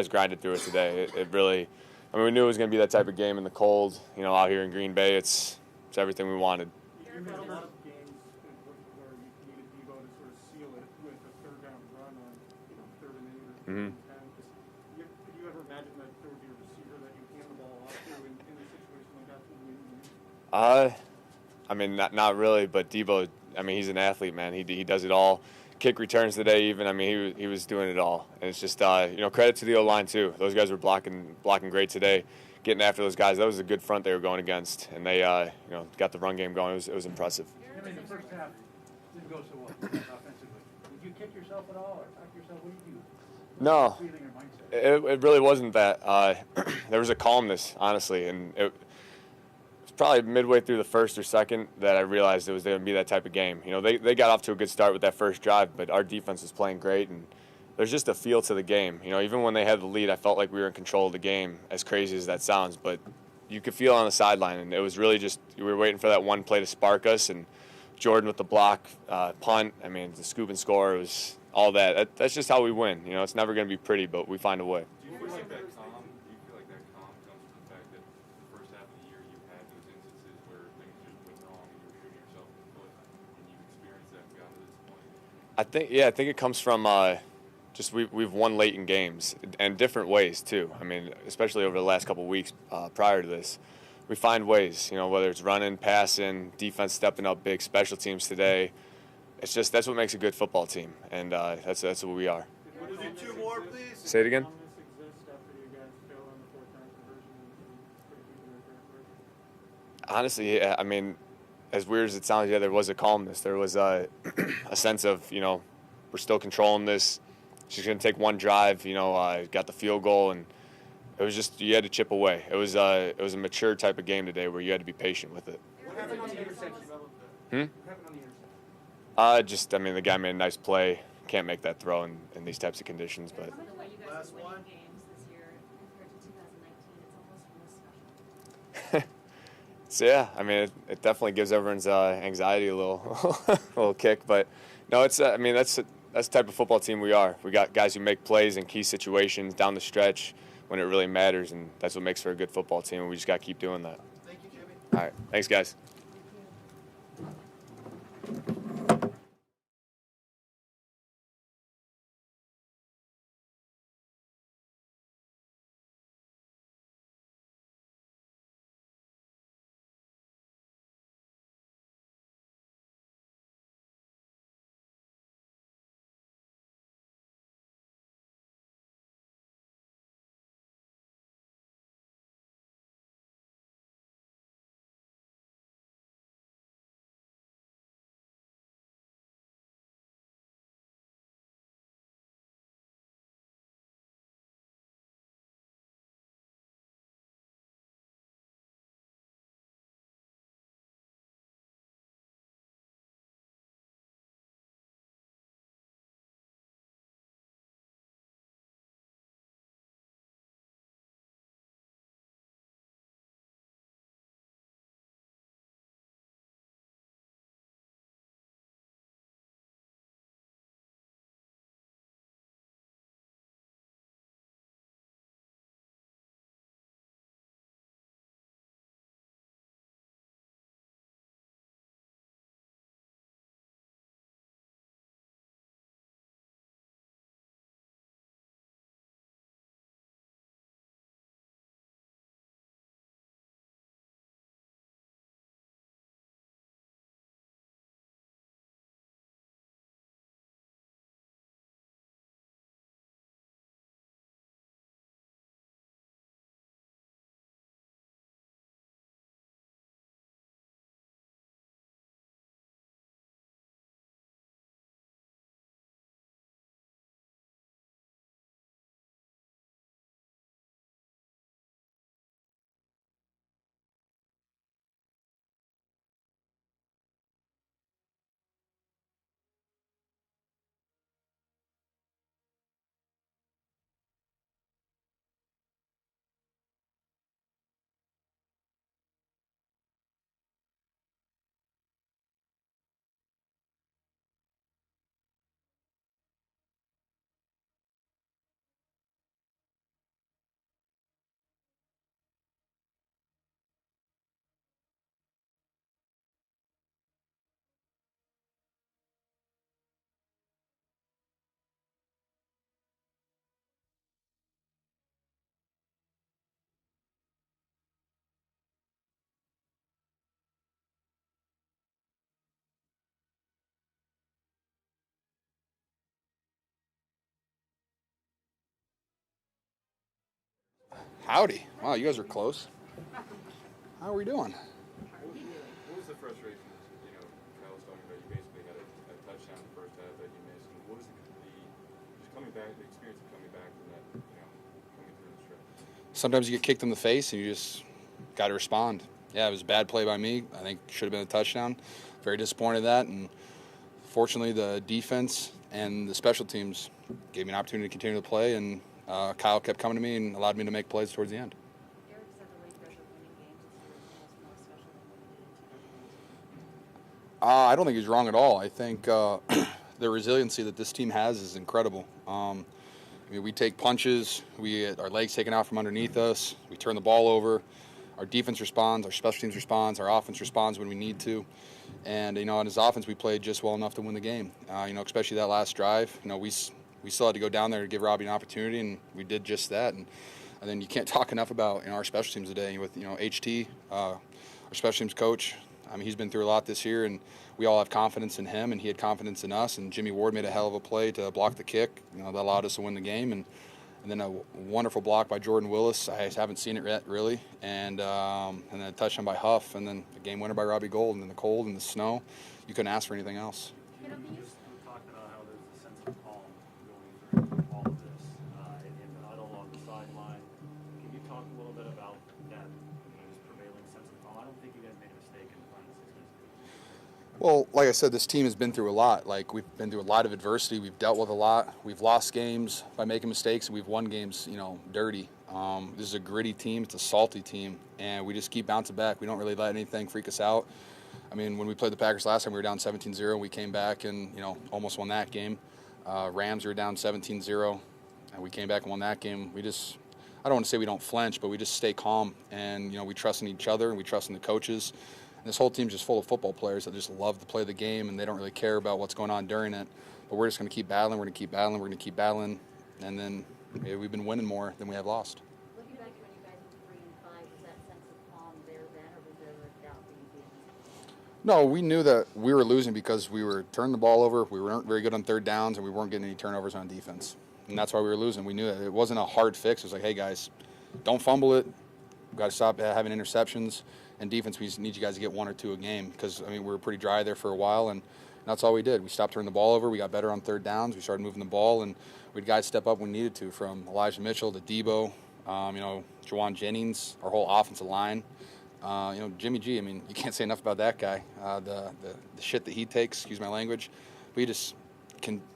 grinded through it today. It really, I mean, we knew it was going to be that type of game in the cold. Out here in Green Bay, it's everything we wanted. You had a lot of games where you needed Devo to sort of seal it with a third down run on 3rd and 8 or 3rd and 10. Did you ever imagine that there would be a receiver that you hand the ball off to in a situation like that? I mean, not really, but Devo, I mean, he's an athlete, man. He does it all. Kick returns today even. I mean, he was doing it all. And it's just, credit to the O-line, too. Those guys were blocking great today, getting after those guys. That was a good front they were going against. And they, got the run game going. It was impressive. I mean, the first half didn't go so well offensively. Did you kick yourself at all or talk yourself? What did you do? No, it really wasn't that. There was a calmness, honestly, and it was probably midway through the first or second that I realized it was going to be that type of game. They got off to a good start with that first drive, but our defense was playing great, and there's just a feel to the game. Even when they had the lead, I felt like we were in control of the game, as crazy as that sounds, but you could feel it on the sideline, and it was really just we were waiting for that one play to spark us, and Jordan with the block, punt, I mean, the scoop and score, it was all that. That's just how we win. It's never going to be pretty, but we find a way. Do you feel like that calm? Do you feel like that calm comes from the fact that the first half of the year you had those instances where things just went wrong and you were shooting yourself in the foot, and you experienced that and got to this point? I think it comes from just we've won late in games and different ways too. I mean, especially over the last couple of weeks prior to this, we find ways. You know, whether it's running, passing, defense stepping up big, special teams today. It's just that's what makes a good football team, and that's what we are. We'll do two more, please. Say it again. Calmness exist after you guys fail on the fourth down conversion and put it in their current version? Honestly, yeah, I mean, as weird as it sounds, yeah, there was a calmness. There was a sense of, you know, we're still controlling this. She's going to take one drive, you know, got the field goal, and it was just you had to chip away. It was a mature type of game today where you had to be patient with it. What happened on the interception? Hmm? What happened on the interception? Just, I mean, the guy made a nice play. Can't make that throw in these types of conditions, but. Last one. Games this year compared to 2019, it's almost more special. So yeah, I mean, it definitely gives everyone's anxiety a little, a little kick. But no, it's I mean that's the type of football team we are. We got guys who make plays in key situations down the stretch when it really matters, and that's what makes for a good football team. And we just got to keep doing that. Thank you, Jimmy. All right, thanks, guys. Howdy. Wow, you guys are close. How are we doing? What was the frustration? You know, Kyle was talking about you basically had a touchdown in the first half that you missed. And what was the just coming back, the experience of coming back from that, you know, coming through the stretch? Sometimes you get kicked in the face and you just got to respond. Yeah, it was a bad play by me. I think should have been a touchdown. Very disappointed in that. And fortunately, the defense and the special teams gave me an opportunity to continue to play. And Kyle kept coming to me and allowed me to make plays towards the end. Eric said the Lakers are winning games this year is almost more special than winning in 2019. I don't think he's wrong at all. I think the resiliency that this team has is incredible. I mean, we take punches, we get our legs taken out from underneath us, we turn the ball over, our defense responds, our special teams responds, our offense responds when we need to. And, on his offense, we played just well enough to win the game. Especially that last drive. We still had to go down there to give Robbie an opportunity, and we did just that. And then you can't talk enough about our special teams today with HT, our special teams coach. I mean, he's been through a lot this year, and we all have confidence in him, and he had confidence in us. And Jimmy Ward made a hell of a play to block the kick, that allowed us to win the game. And then a wonderful block by Jordan Willis. I haven't seen it yet, really. And then a touchdown by Huff, and then a game winner by Robbie Gold. And then the cold and the snow, you couldn't ask for anything else. We talked about how there's a sense of calm going through all of this, in the huddle on the sideline. Can you talk a little bit about that, this prevailing sense of calm? I don't think you guys made a mistake in the final 6 minutes. Well, like I said, this team has been through a lot. Like, we've been through a lot of adversity. We've dealt with a lot. We've lost games by making mistakes, and we've won games, dirty. This is a gritty team. It's a salty team, and we just keep bouncing back. We don't really let anything freak us out. I mean, when we played the Packers last time, we were down 17-0, and we came back and, almost won that game. Rams, we were down 17-0, and we came back and won that game. I don't want to say we don't flinch, but we just stay calm, and, we trust in each other, and we trust in the coaches. This whole team's just full of football players that just love to play the game, and they don't really care about what's going on during it. But we're just going to keep battling. We're going to keep battling. We're going to keep battling. And then we've been winning more than we have lost. Looking back when you guys were 3-5, was that sense of calm there then, or was there a doubt being beaten? No, we knew that we were losing because we were turning the ball over. We weren't very good on third downs, and we weren't getting any turnovers on defense. And that's why we were losing. We knew that it wasn't a hard fix. It was like, hey, guys, don't fumble it. We've got to stop having interceptions. And defense, we just need you guys to get 1 or 2 a game because, we were pretty dry there for a while, and that's all we did. We stopped turning the ball over. We got better on third downs. We started moving the ball, and we had guys step up when we needed to, from Elijah Mitchell to Debo, Jawan Jennings, our whole offensive line. Jimmy G, you can't say enough about that guy. The shit that he takes, excuse my language, we just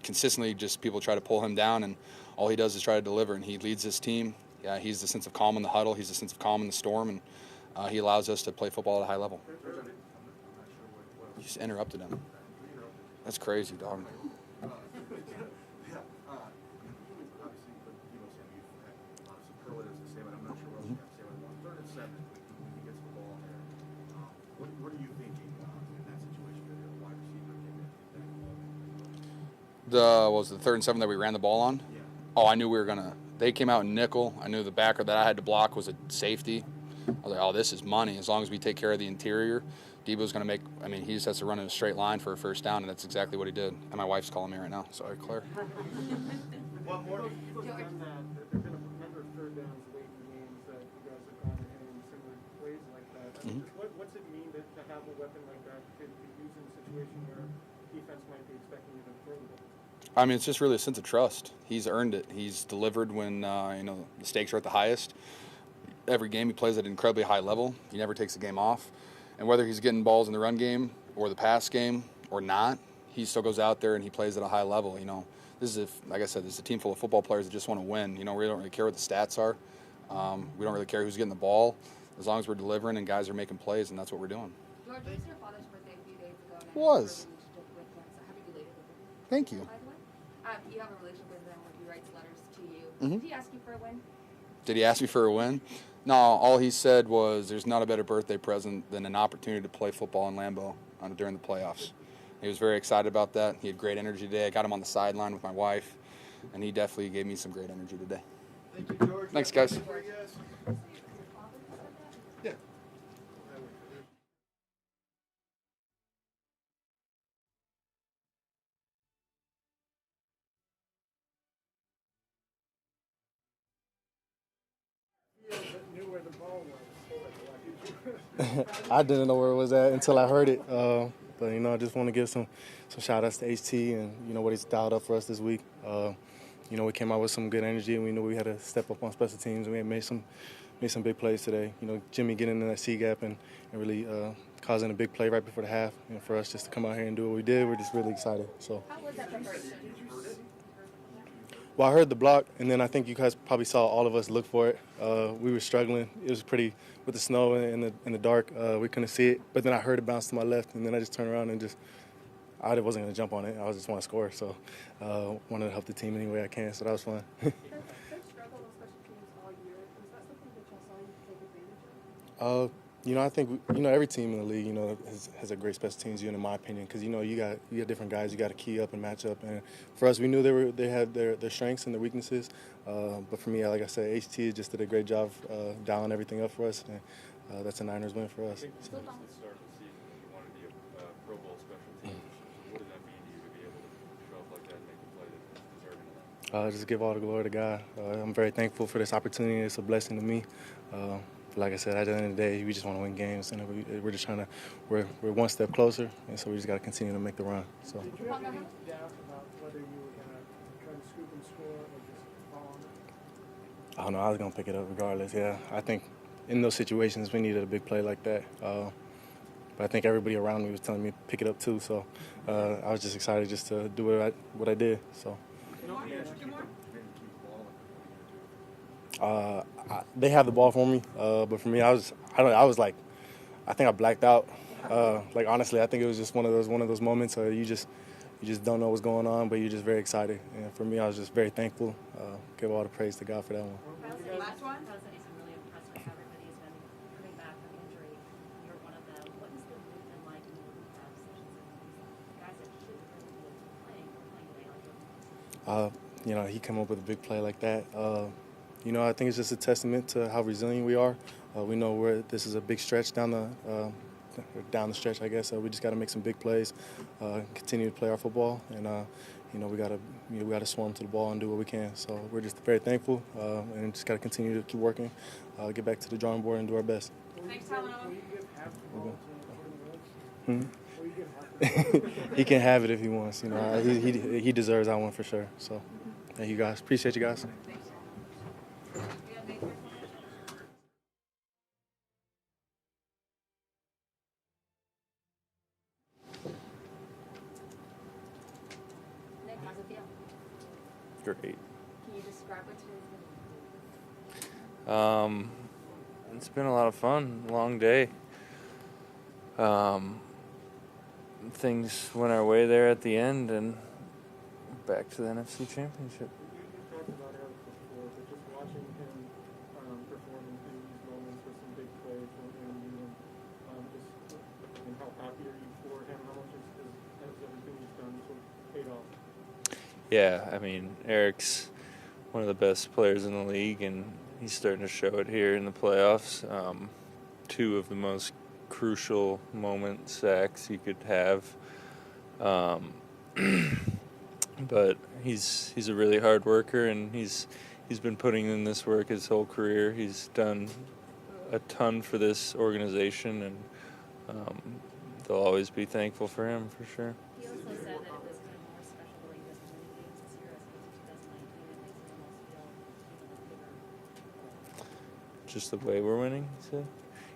consistently people try to pull him down, and all he does is try to deliver, and he leads this team. Yeah, he's the sense of calm in the huddle. He's the sense of calm in the storm, and he allows us to play football at a high level. You just interrupted him. That's crazy, dog. What are you thinking in that situation? You're a wide receiver. Was the 3rd and 7 that we ran the ball on? Yeah. Oh, I knew we were gonna. They came out in nickel. I knew the backer that I had to block was a safety. I was like, oh, this is money. As long as we take care of the interior, Debo's going to make – he just has to run in a straight line for a first down, and that's exactly what he did. And my wife's calling me right now. Sorry, Claire. One more. There have been a number of third downs late in games that you guys have gone ahead and similar plays like that. What's it mean to have a weapon like that to be used in a situation where defense might be expecting you to throw the ball? It's just really a sense of trust. He's earned it. He's delivered when, the stakes are at the highest. Every game he plays at an incredibly high level. He never takes the game off. And whether he's getting balls in the run game or the pass game or not, he still goes out there and he plays at a high level. This is, like I said, this is a team full of football players that just want to win. We don't really care what the stats are. We don't really care who's getting the ball, as long as we're delivering and guys are making plays, and that's what we're doing. George, it was your father's birthday a few days ago. It was. Happy belated birthday. Thank you. By the way, you have a relationship with him where he writes letters to you. Mm-hmm. Did he ask you for a win? Did he ask me for a win? No, all he said was there's not a better birthday present than an opportunity to play football in Lambeau during the playoffs. He was very excited about that. He had great energy today. I got him on the sideline with my wife, and he definitely gave me some great energy today. Thank you, George. Thanks, guys. Yeah. I didn't know where it was at until I heard it. But, I just want to give some shout-outs to HT and, what he's dialed up for us this week. We came out with some good energy, and we knew we had to step up on special teams. We had made some big plays today. Jimmy getting in that C-gap and really causing a big play right before the half. And for us just to come out here and do what we did, we're just really excited. So. How was that preparation? Well, I heard the block, and then I think you guys probably saw all of us look for it. We were struggling. It was pretty with the snow and in the dark. We couldn't see it, but then I heard it bounce to my left, and then I just turned around and I wasn't going to jump on it. I just want to score. So wanted to help the team any way I can. So that was fun. That struggle on special teams all year, was that something that y'all saw you take advantage of? I think every team in the league, has a great special teams unit, in my opinion, because you got different guys you got to key up and match up. And for us, we knew they had their strengths and their weaknesses. But for me, like I said, HT just did a great job dialing everything up for us, and that's a Niners win for us. I think since the start of the season, you want to be a Pro Bowl special team. So what does that mean to you to be able to show up like that and make a play that's deserving of that? Just give all the glory to God. I'm very thankful for this opportunity. It's a blessing to me. Like I said, at the end of the day, we just want to win games, and we're just we're one step closer, and so we just got to continue to make the run. So. Did you have any doubt about whether you were going to try to scoop and score or just fall on it? I don't know. I was going to pick it up regardless, yeah. I think in those situations, we needed a big play like that. But I think everybody around me was telling me to pick it up too, so I was just excited just to do what I did. So. They have the ball for me, but for me, I think I blacked out. Honestly, I think it was just one of those moments. You just don't know what's going on, but you're just very excited. And for me, I was just very thankful. Give all the praise to God for that one. Last one. I was really impressed with how everybody's been coming back from injury. You're one of them. What has the move been like when you have such guys that should really be playing today? He come up with a big play like that. I think it's just a testament to how resilient we are. We know this is a big stretch down the stretch, I guess. We just got to make some big plays, continue to play our football, and we got to swarm to the ball and do what we can. So we're just very thankful, and just got to continue to keep working, get back to the drawing board, and do our best. Thanks, Tyler. Will you give half the ball to Jordan Willis? Will you give half the ball? He can have it if he wants. He deserves that one for sure. So thank you guys. Appreciate you guys. Nick, how's it feel? Great. Can you describe what today's been? It's been a lot of fun, long day. Things went our way there at the end, and back to the NFC Championship. You talked about Eric before, but just watching him perform in these moments with some big plays and how happy are you for him? How much has everything he's done sort of paid off? Yeah, I mean, Eric's one of the best players in the league, and he's starting to show it here in the playoffs. Two of the most crucial sacks you could have. But he's a really hard worker, and he's been putting in this work his whole career. He's done a ton for this organization, and they'll always be thankful for him, for sure. He also said that it was kind of more special the way he does win games this year as opposed to 2019. It makes it almost feel bigger. Just the way we're winning, so.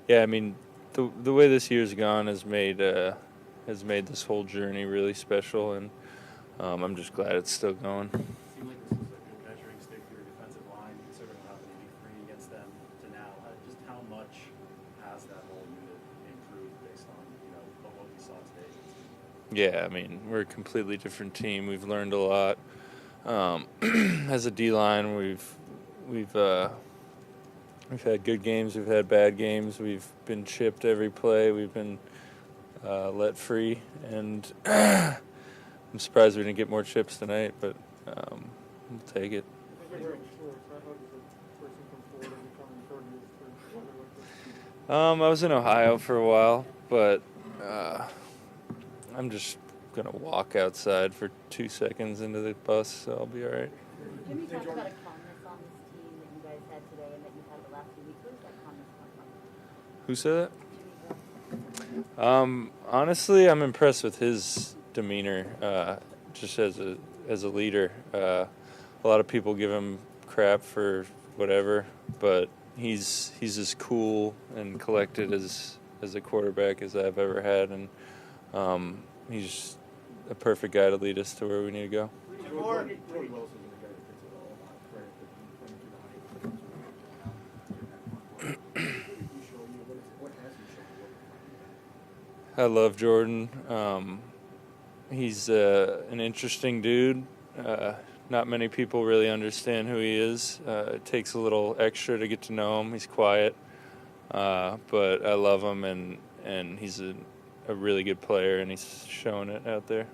Yeah, I mean, the way this year's gone has made this whole journey really special, and I'm just glad it's still going. It seemed like this was a good measuring stick for your defensive line, considering what happened in week 3 against them to now. Just how much has that whole unit improved based on what we saw today? Yeah, I mean, we're a completely different team. We've learned a lot. As a D-line, we've had good games, we've had bad games, we've been chipped every play, we've been let free, and I'm surprised we didn't get more chips tonight, but we'll take it. I was in Ohio for a while, but I'm just going to walk outside for 2 seconds into the bus, so I'll be all right. Jimmy talked about a calmness on this team that you guys had today and that you've had the last few weeks. Where does that calmness come from? Who said that? Honestly, I'm impressed with his demeanor, just as a leader. A lot of people give him crap for whatever, but he's as cool and collected as a quarterback as I've ever had, and he's a perfect guy to lead us to where we need to go. I love Jordan. He's an interesting dude. Not many people really understand who he is. It takes a little extra to get to know him. He's quiet, but I love him, and he's a really good player, and he's showing it out there.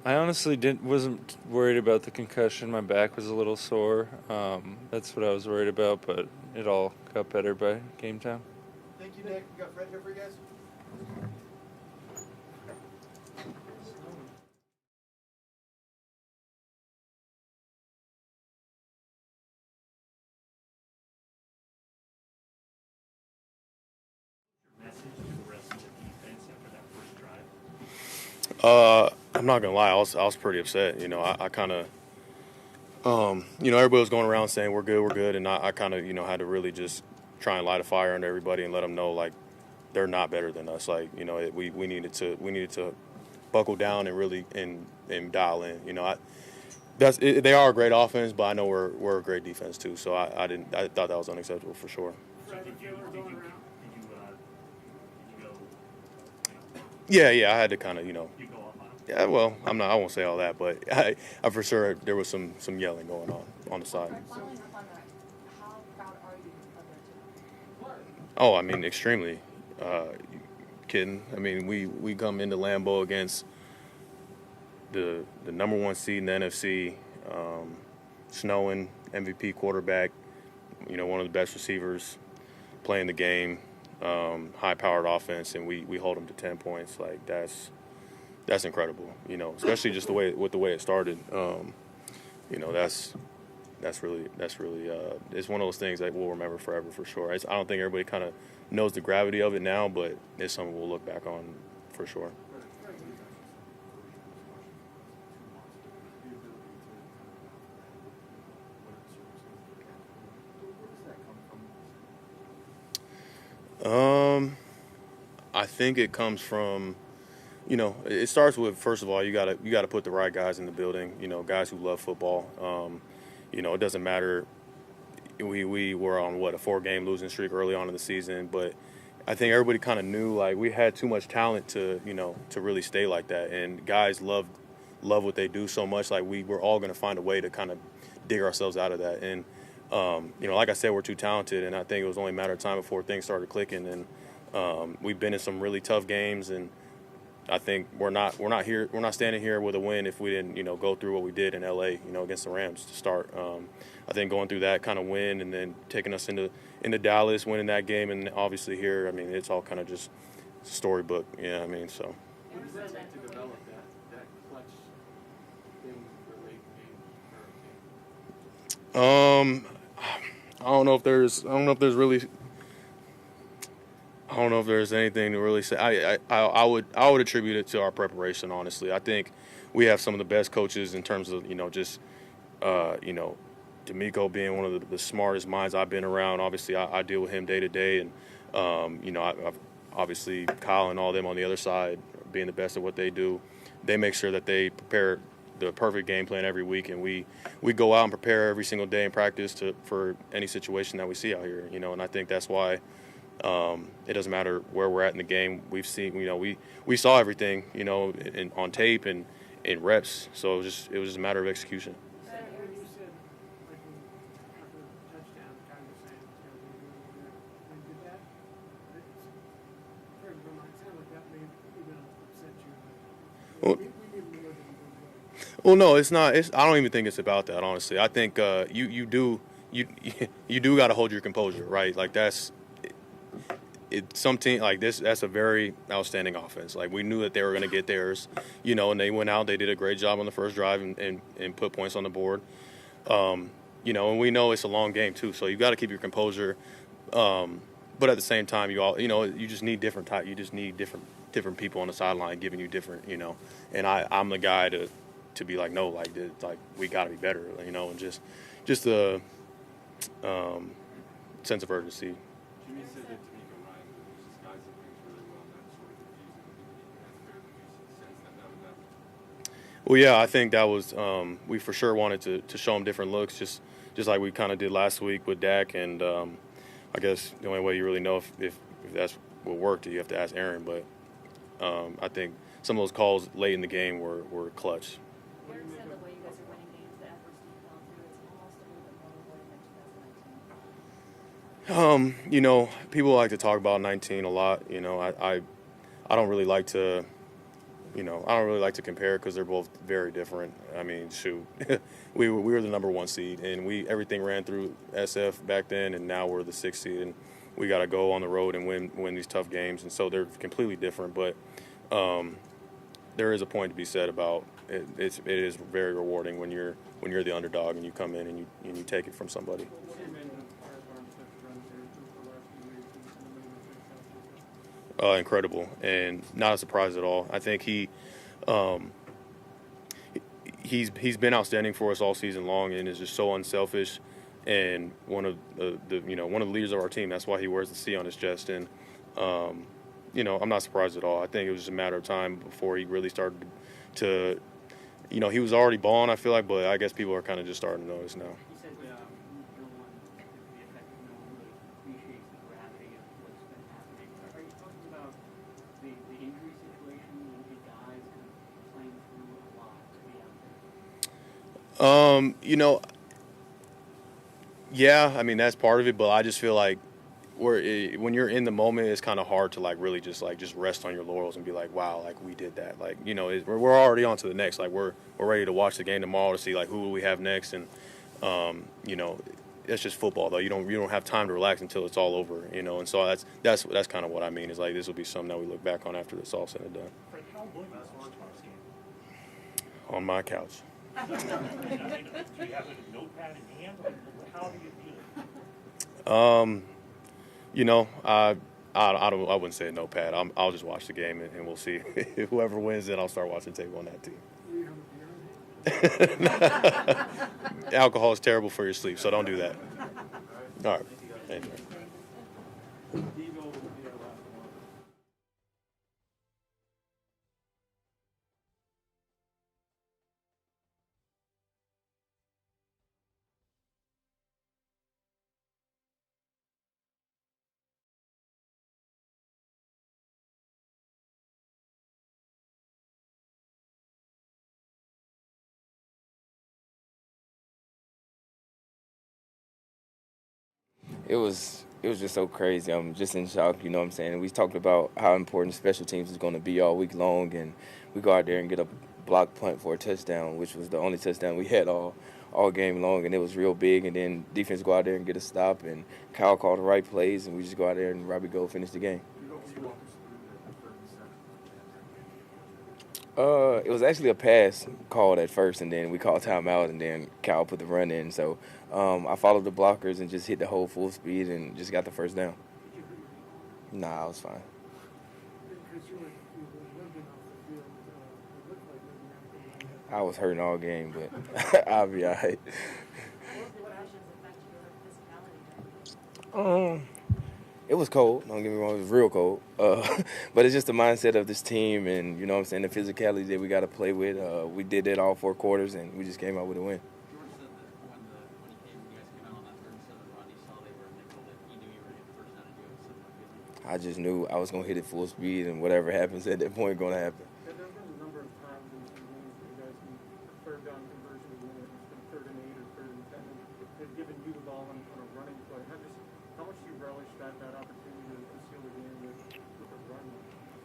I honestly wasn't worried about the concussion. My back was a little sore. That's what I was worried about, but it all got better by game time. Thank you, Nick. We got Fred here for you guys. I'm not gonna lie, I was pretty upset. You know, I kind of, you know, everybody was going around saying we're good, and I kind of, you know, had to really just try and light a fire under everybody and let them know like they're not better than us. Like, you know, we needed to buckle down and really and dial in. You know, they are a great offense, but I know we're a great defense too. So I thought that was unacceptable for sure. Yeah, I had to kind of, you know. Yeah, well, I won't say all that, but I for sure there was some yelling going on the side. Following up on that, how proud are you of their team? Oh, I mean, extremely. Kidding. I mean, we come into Lambeau against the number one seed in the NFC, snowing, MVP quarterback, you know, one of the best receivers playing the game, high-powered offense, and we hold them to 10 points. Like that's incredible, you know, especially just the way it started. You know, that's really it's one of those things that we'll remember forever for sure. I don't think everybody kind of knows the gravity of it now, but it's something we'll look back on for sure. I think it comes from, you know, it starts with, first of all, you gotta put the right guys in the building. You know, guys who love football. You know, it doesn't matter. We were on a 4-game losing streak early on in the season, but I think everybody kind of knew like we had too much talent to really stay like that. And guys love what they do so much. Like we were all going to find a way to kind of dig ourselves out of that. And you know, like I said, we're too talented, and I think it was only a matter of time before things started clicking. And we've been in some really tough games, and I think we're not standing here with a win if we didn't, you know, go through what we did in LA, you know, against the Rams to start. I think going through that kind of win and then taking us into Dallas, winning that game, and obviously here, I mean, it's all kind of just storybook. You know what I mean? So. What does that take to develop that clutch thing for late game? I don't know if there's anything to really say. I would attribute it to our preparation. Honestly, I think we have some of the best coaches in terms of, you know, just you know, D'Amico being one of the smartest minds I've been around. Obviously, I deal with him day to day, and you know, I've obviously Kyle and all them on the other side being the best at what they do. They make sure that they prepare the perfect game plan every week, and we go out and prepare every single day in practice for any situation that we see out here. You know, and I think that's why. It doesn't matter where we're at in the game. We've seen, you know, we saw everything, you know, on tape and in reps. So it was just a matter of execution. Well, no, it's not. I don't even think it's about that. Honestly, I think you do got to hold your composure, right? Like that's. Some team like this, that's a very outstanding offense. Like we knew that they were going to get theirs, you know, and they went out. They did a great job on the first drive and put points on the board. You know, and we know it's a long game too, so you got to keep your composure. But at the same time, you know, you just need different type. You just need different people on the sideline giving you different, you know. And I'm the guy to be like, no, like we got to be better, you know, and just the sense of urgency. Well, yeah, I think that was we for sure wanted to show him different looks, just like we kind of did last week with Dak, and I guess the only way you really know if that's what worked, you have to ask Aaron. But I think some of those calls late in the game were clutch. Aaron said the way you guys are winning games, the efforts you've gone through, it's almost a little bit more rewarding than 2019. You know, people like to talk about 19 a lot. You know, I don't really like to, compare because they're both very different. I mean, shoot, we were the number 1 seed, and everything ran through SF back then, and now we're the 6th seed, and we got to go on the road and win these tough games, and so they're completely different. But there is a point to be said about it. It is very rewarding when you're the underdog and you come in and you take it from somebody. Incredible, and not a surprise at all. I think he's been outstanding for us all season long, and is just so unselfish, and one of the leaders of our team. That's why he wears the C on his chest, and I'm not surprised at all. I think it was just a matter of time before he really started to, he was already balling, I feel like, but I guess people are kind of just starting to notice now. You said no one, to the effect of no one really appreciates the gravity of what's been happening. Are you talking about the injury situation and the guys kind of playing through a lot to be out there? Yeah, I mean, that's part of it, but I just feel like when you're in the moment, it's kind of hard to like just rest on your laurels and be like, wow, like we did that. Like, we're already on to the next. Like we're ready to watch the game tomorrow to see like who we have next. And, it's just football though. You don't have time to relax until it's all over, and so that's kind of what I mean, is like, this will be something that we look back on after it's all said and done. Fred, how long was the lunchbox game? On my couch. Do you have a notepad in hand? How do you do it? I wouldn't say a notepad. I'll just watch the game and we'll see. Whoever wins, then I'll start watching tape on that team. Alcohol is terrible for your sleep, so don't do that. All right. Thank you. It was just so crazy. I'm just in shock, you know what I'm saying? We talked about how important special teams is going to be all week long, and we go out there and get a block punt for a touchdown, which was the only touchdown we had all game long, and it was real big. And then defense go out there and get a stop, and Kyle called the right plays, and we just go out there and Robbie Gold finish the game. It was actually a pass called at first, and then we called timeout, and then Kyle put the run in. So I followed the blockers and just hit the hole full speed and just got the first down. Nah, I was fine. I was hurting all game, but I'll be all right. It was cold, don't get me wrong, it was real cold. But it's just the mindset of this team and, you know what I'm saying, the physicality that we got to play with. We did that all 4 quarters, and we just came out with a win. George said that when you guys came out on that 37 run, you saw they were nickel, that he knew you were going to get the first down and do it. I just knew I was going to hit it full speed, and whatever happens at that point going to happen. There have been a number of times in games where you guys can third down conversion and win it. It's been 3rd and 8 or 3rd and 10, and they've given you the ball on a running play. How much do you relish that opportunity to seal the game with a run?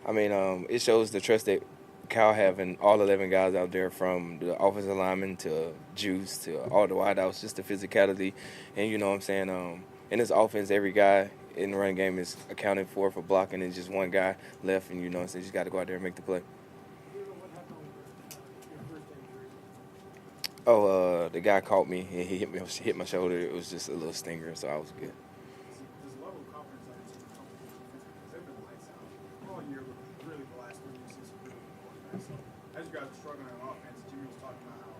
I mean, it shows the trust that Kyle having all 11 guys out there, from the offensive lineman to Juice to all the wideouts, just the physicality. And you know what I'm saying, in this offense, every guy in the running game is accounted for blocking, and just one guy left, and you know what I'm saying, you just got to go out there and make the play. Oh, the guy caught me, and he hit my shoulder. It was just a little stinger, so I was good. There's a level of confidence that it's because they've been lights out all year, but really the last 3 years since really quarterback. So as you guys are struggling on offense, Jimmy was talking about how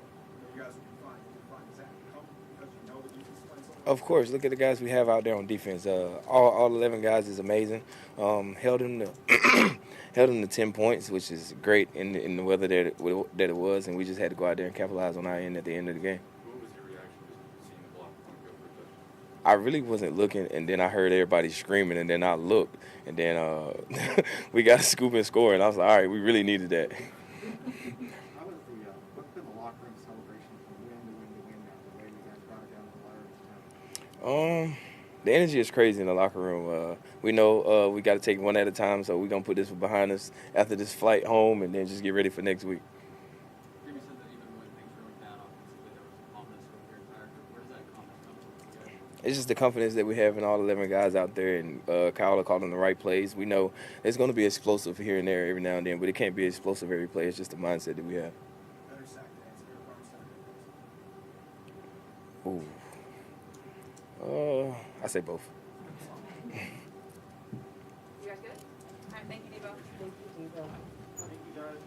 you guys will be fine. You'll be fine. Does that come because you know the defense is playing so well? Of course, look at the guys we have out there on defense. All 11 guys is amazing. Held them to 10 points, which is great in the weather that it was, and we just had to go out there and capitalize on our end at the end of the game. What was your reaction to seeing the block punt go for a touchdown? I really wasn't looking, and then I heard everybody screaming, and then I looked, and then we got a scoop and score, and I was like, all right, we really needed that. How was what's been the locker room celebration from win to win to win now, the way you guys brought it down to the wire this time? The energy is crazy in the locker room. We know we got to take one at a time, so we're going to put this behind us after this flight home and then just get ready for next week. Jimmy said that even when things were really bad offensively, there was some confidence with your entire group. Where does that confidence come from? It's just the confidence that we have in all 11 guys out there, and Kyle are calling the right plays. We know it's going to be explosive here and there every now and then, but it can't be explosive every play. It's just the mindset that we have. Better sack days, your farm sack days. Ooh. I say both. You guys good? All right, thank you, Debo. Thank you, guys.